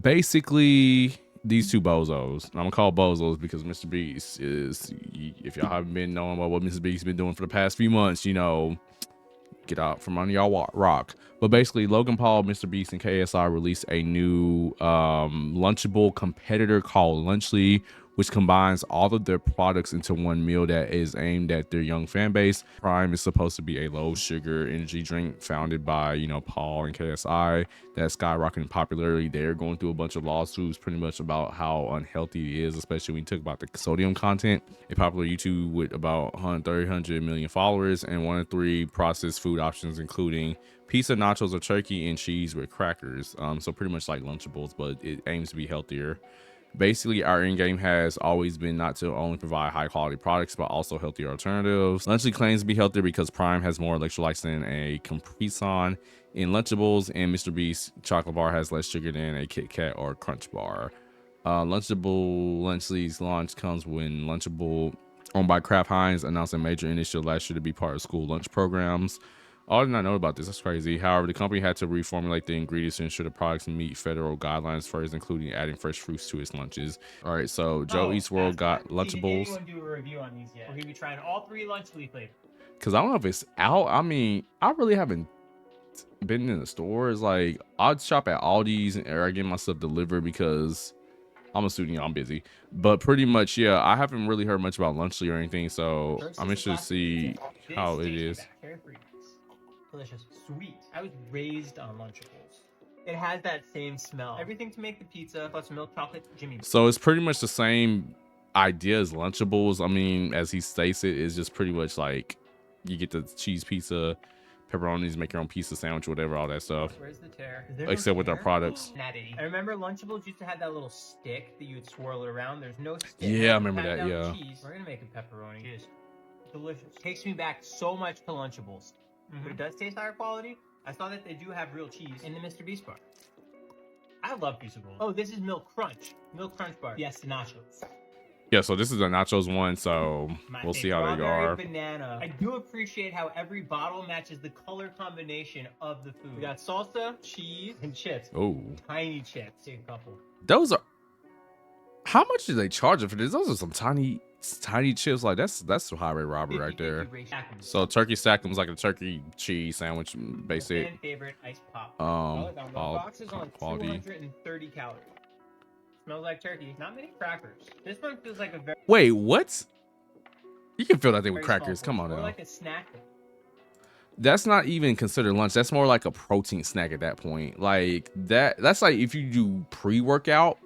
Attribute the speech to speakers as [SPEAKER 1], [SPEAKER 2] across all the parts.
[SPEAKER 1] basically these two bozos. I'm gonna call bozos because Mr. Beast is, if y'all haven't been knowing about what Mr. Beast been doing for the past few months, you know, get out from under y'all rock. But basically, Logan Paul, Mr. Beast, and KSI released a new Lunchable competitor called Lunchly, which combines all of their products into one meal that is aimed at their young fan base. Prime is supposed to be a low sugar energy drink founded by, you know, Paul and KSI that's skyrocketing in popularity. They're going through a bunch of lawsuits pretty much about how unhealthy it is, especially when you talk about the sodium content. A popular YouTube with about 100 million followers and 1 in 3 processed food options, including pizza, nachos, or turkey and cheese with crackers. So pretty much like Lunchables, but it aims to be healthier. Basically, our end game has always been not to only provide high quality products, but also healthier alternatives. Lunchly claims to be healthier because Prime has more electrolytes than a Capri Sun in Lunchables, and Mr. Beast chocolate bar has less sugar than a Kit Kat or Crunch bar. Lunchly's launch comes when Lunchable, owned by Kraft Heinz, announced a major initiative last year to be part of school lunch programs. I did not know about this. That's crazy. However, the company had to reformulate the ingredients to ensure the products meet federal guidelines first, including adding fresh fruits to its lunches. All right, so Joe Eats World got Lunchables.
[SPEAKER 2] Did anyone do a review on these yet? Or he be trying all 3 Lunchly flavors?
[SPEAKER 1] Because I don't know if it's out. I mean, I really haven't been in the stores. Like, I'd shop at Aldi's or I get my stuff delivered because I'm a student, I'm busy. But pretty much, yeah, I haven't really heard much about Lunchly or anything, so I'm interested to see how it is.
[SPEAKER 2] Delicious. Sweet. I was raised on Lunchables. It has that same smell. Everything to make the pizza plus milk chocolate Jimmy.
[SPEAKER 1] So it's pretty much the same idea as Lunchables. I mean, as he states it, is just pretty much like you get the cheese pizza, pepperonis, make your own pizza sandwich, whatever, all that stuff.
[SPEAKER 2] Where's the tear?
[SPEAKER 1] Except with our products.
[SPEAKER 2] Natty. I remember Lunchables used to have that little stick that you would swirl it around. There's no stick.
[SPEAKER 1] Yeah, I remember that. Yeah.
[SPEAKER 2] Cheese. We're gonna make a pepperoni. Cheers. Delicious. Takes me back so much to Lunchables. But it does taste higher quality. I saw that they do have real cheese in the Mr. Beast bar. I love Peaceable. Oh, this is Milk Crunch. Milk Crunch bar. Yes, the nachos.
[SPEAKER 1] Yeah, so this is a nachos one, so we'll see how they are.
[SPEAKER 2] Banana. I do appreciate how every bottle matches the color combination of the food. We got salsa, cheese, and chips.
[SPEAKER 1] Oh.
[SPEAKER 2] Tiny chips. Take a couple.
[SPEAKER 1] Those are... How much do they charge for this? Those are some tiny chips. Like, that's some highway robbery right there. So turkey stackums like a turkey cheese sandwich, basic.
[SPEAKER 2] Fan favorite ice pop.
[SPEAKER 1] All
[SPEAKER 2] box is on
[SPEAKER 1] quality.
[SPEAKER 2] 230 calories. Smells like turkey. Not many crackers. This one feels like a very...
[SPEAKER 1] Wait, what? You can fill that thing with crackers. Come on now.
[SPEAKER 2] Like a snack.
[SPEAKER 1] That's not even considered lunch. That's more like a protein snack at that point. Like that's like if you do pre-workout.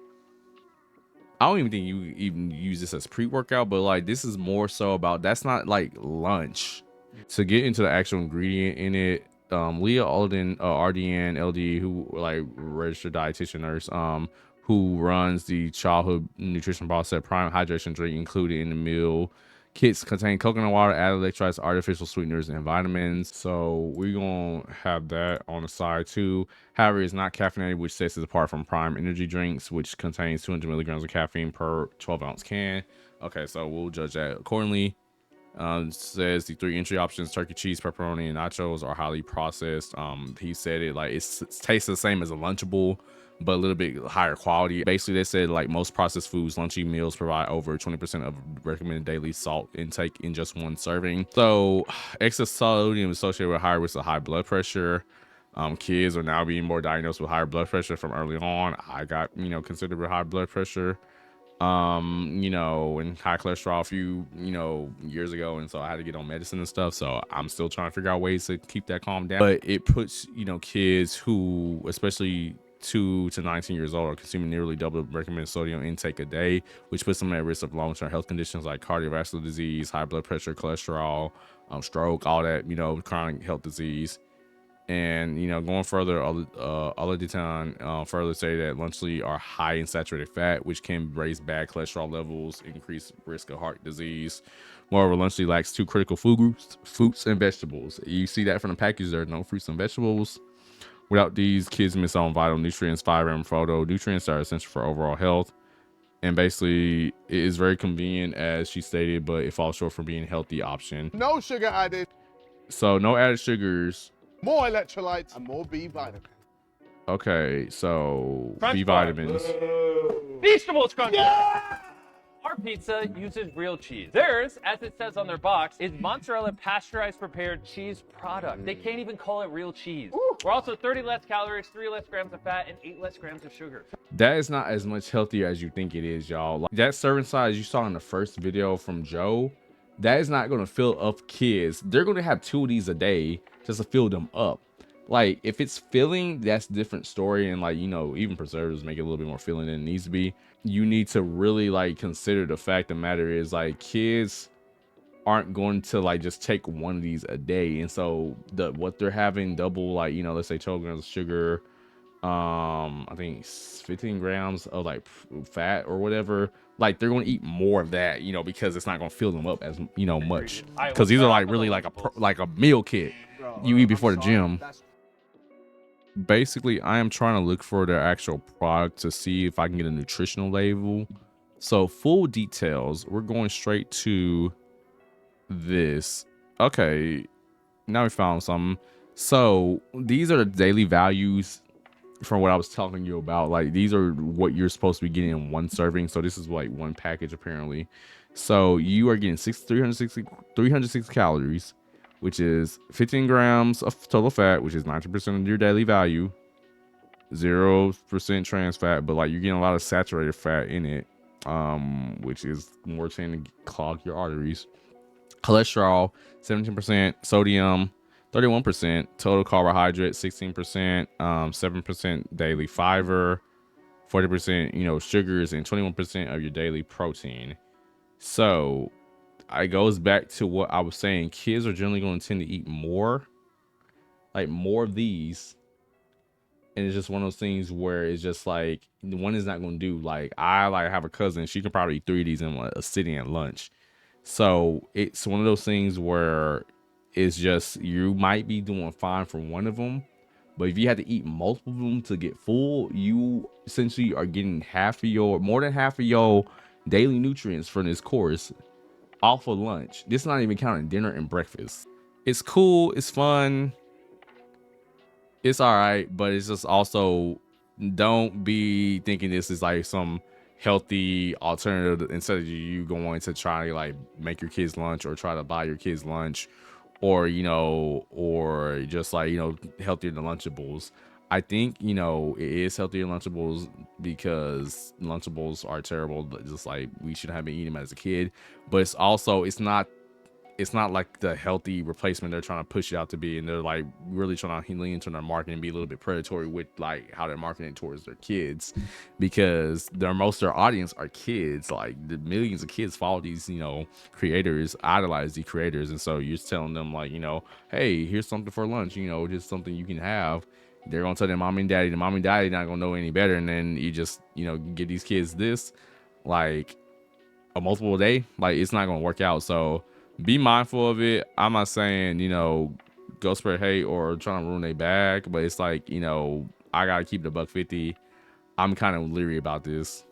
[SPEAKER 1] I don't even think you even use this as pre-workout, but like this is more so about, that's not like lunch. To get into the actual ingredient in it, Leah Alden, RDN LD, who like registered dietitian nurse, who runs the childhood nutrition bar, said Prime hydration drink included in the meal kits contain coconut water, added electrolytes, artificial sweeteners, and vitamins. So we're gonna have that on the side too. However, it's not caffeinated, which sets it apart from Prime energy drinks, which contains 200 milligrams of caffeine per 12-ounce can. Okay, so we'll judge that accordingly. Says the 3 entry options, turkey, cheese, pepperoni, and nachos, are highly processed. He said it like it tastes the same as a Lunchable, but a little bit higher quality. Basically, they said like most processed foods, lunchy meals provide over 20% of recommended daily salt intake in just one serving. So excess sodium is associated with higher risk of high blood pressure. Kids are now being more diagnosed with higher blood pressure from early on. I got, considered with high blood pressure, and high cholesterol a few, years ago. And so I had to get on medicine and stuff. So I'm still trying to figure out ways to keep that calm down. But it puts, kids who, especially 2 to 19 years old, are consuming nearly double the recommended sodium intake a day, which puts them at risk of long-term health conditions like cardiovascular disease, high blood pressure, cholesterol, stroke, all that, chronic health disease. And going further, Oladitan further say that Lunchly are high in saturated fat, which can raise bad cholesterol levels, increase risk of heart disease. Moreover, Lunchly lacks 2 critical food groups: fruits and vegetables. You see that from the package, there are no fruits and vegetables. Without these, kids miss out on vital nutrients, fiber, and phytonutrients that are essential for overall health. And basically, it is very convenient, as she stated, but it falls short from being a healthy option.
[SPEAKER 3] No sugar added.
[SPEAKER 1] So no added sugars.
[SPEAKER 3] More electrolytes and more B vitamins.
[SPEAKER 1] Okay, so
[SPEAKER 3] Crunch
[SPEAKER 1] B
[SPEAKER 3] bar.
[SPEAKER 1] vitamins.
[SPEAKER 3] Vegetables crunch. Yeah! Our pizza uses real cheese. Theirs, as it says on their box, is mozzarella pasteurized prepared cheese product. They can't even call it real cheese. We're also 30 less calories, 3 less grams of fat, and 8 less grams of sugar.
[SPEAKER 1] That is not as much healthier as you think it is, y'all. Like, that serving size you saw in the first video from Joe, that is not going to fill up kids. They're going to have 2 of these a day just to fill them up. Like, if it's filling, that's a different story. And, like, you know, even preservatives make it a little bit more filling than it needs to be. You need to really, like, consider the fact of the matter is, like, kids aren't going to, like, just take 1 of these a day. And so what they're having double, like, you know, let's say 12 grams of sugar, I think 15 grams of like fat or whatever, like they're going to eat more of that, you know, because it's not going to fill them up as, you know, much, because these are like really like a meal kit you eat before the gym. Basically, I am trying to look for their actual product to see if I can get a nutritional label. So full details, we're going straight to this. Okay, now we found something. So these are the daily values from what I was telling you about. Like, these are what you're supposed to be getting in 1 serving. So this is like 1 package apparently. So you are getting 360 calories, which is 15 grams of total fat, which is 90% of your daily value, 0% trans fat, but like you're getting a lot of saturated fat in it, which is more tend to clog your arteries. Cholesterol 17%, sodium 31%, total carbohydrate 16%, 7% daily fiber, 40%, you know, sugars, and 21% of your daily protein. So it goes back to what I was saying. Kids are generally going to tend to eat more, like more of these. And it's just one of those things where it's just like the one is not going to do. Like I like have a cousin, she can probably eat 3 of these in a sitting at lunch. So it's one of those things where it's just you might be doing fine for 1 of them, but if you had to eat multiple of them to get full, you essentially are getting more than half of your daily nutrients from this course off of lunch. This is not even counting dinner and breakfast. It's cool, it's fun, it's all right, but it's just also, don't be thinking this is like some healthy alternative instead of you going to try to like make your kids lunch or try to buy your kids lunch, or you know, or just like, you know, healthier than Lunchables. I think, you know, it is healthier than Lunchables because Lunchables are terrible, just like we should have been eating them as a kid. But it's also, it's not like the healthy replacement they're trying to push it out to be, and they're like really trying to lean into their marketing and be a little bit predatory with like how they're marketing towards their kids, because most of their audience are kids. Like the millions of kids follow these, you know, creators, idolize these creators, and so you're telling them like, you know, hey, here's something for lunch, you know, just something you can have. They're gonna tell their mom and daddy. The mom and daddy not gonna know any better, and then you just, you know, give these kids this like a multiple day. Like it's not gonna work out. So be mindful of it. I'm not saying, you know, go spread hate or trying to ruin their bag, but it's like, you know, I gotta keep the $150. I'm kind of leery about this.